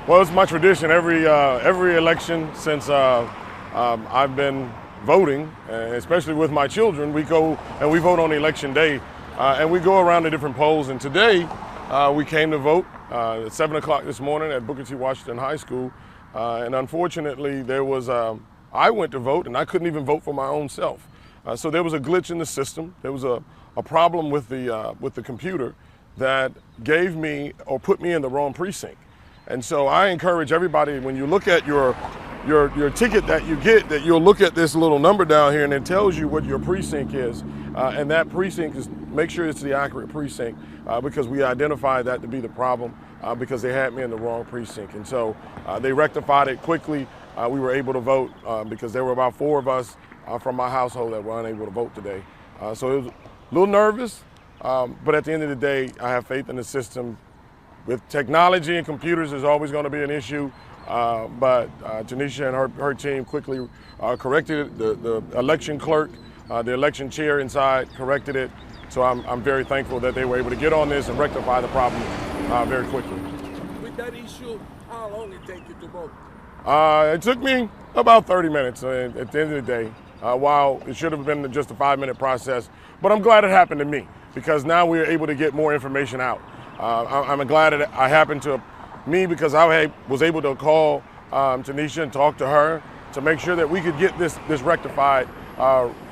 Well, it's my tradition every election since I've been voting, especially with my children. We go and we vote on election day, and we go around to different polls. And today, we came to vote at 7 o'clock this morning at Booker T. Washington High School. And unfortunately, I went to vote, and I couldn't even vote for my own self. So there was a glitch in the system. There was a problem with the computer that gave me or put me in the wrong precinct. And so I encourage everybody, when you look at your ticket that you get, that you'll look at this little number down here, and it tells you what your precinct is. And that precinct is, make sure it's the accurate precinct, because we identified that to be the problem, because they had me in the wrong precinct. And so they rectified it quickly. We were able to vote because there were about 4 of us from my household that were unable to vote today. So it was a little nervous, but at the end of the day, I have faith in the system. With technology and computers, there's always going to be an issue, but Tanisha and her team quickly corrected it. The election clerk, the election chair inside corrected it. So I'm very thankful that they were able to get on this and rectify the problem very quickly. With that issue, how long did it take you to vote? It took me about 30 minutes at the end of the day, while it should have been just a 5-minute process. But I'm glad it happened to me, because now we're able to get more information out. I'm glad it happened to me, because I was able to call Tanisha and talk to her to make sure that we could get this rectified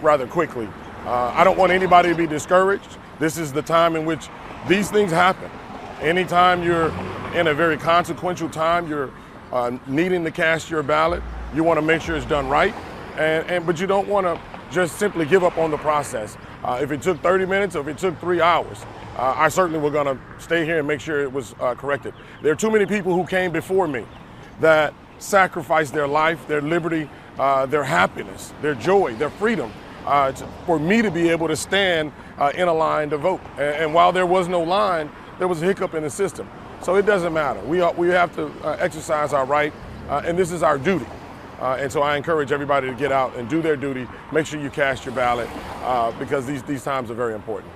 rather quickly. I don't want anybody to be discouraged. This is the time in which these things happen. Anytime you're in a very consequential time, you're needing to cast your ballot, you want to make sure it's done right, but you don't want to just simply give up on the process. If it took 30 minutes or if it took 3 hours, I certainly were going to stay here and make sure it was corrected. There are too many people who came before me that sacrificed their life, their liberty, their happiness, their joy, their freedom, for me to be able to stand in a line to vote. And while there was no line, there was a hiccup in the system. So it doesn't matter. We have to exercise our right, and this is our duty. And so I encourage everybody to get out and do their duty. Make sure you cast your ballot, because these times are very important.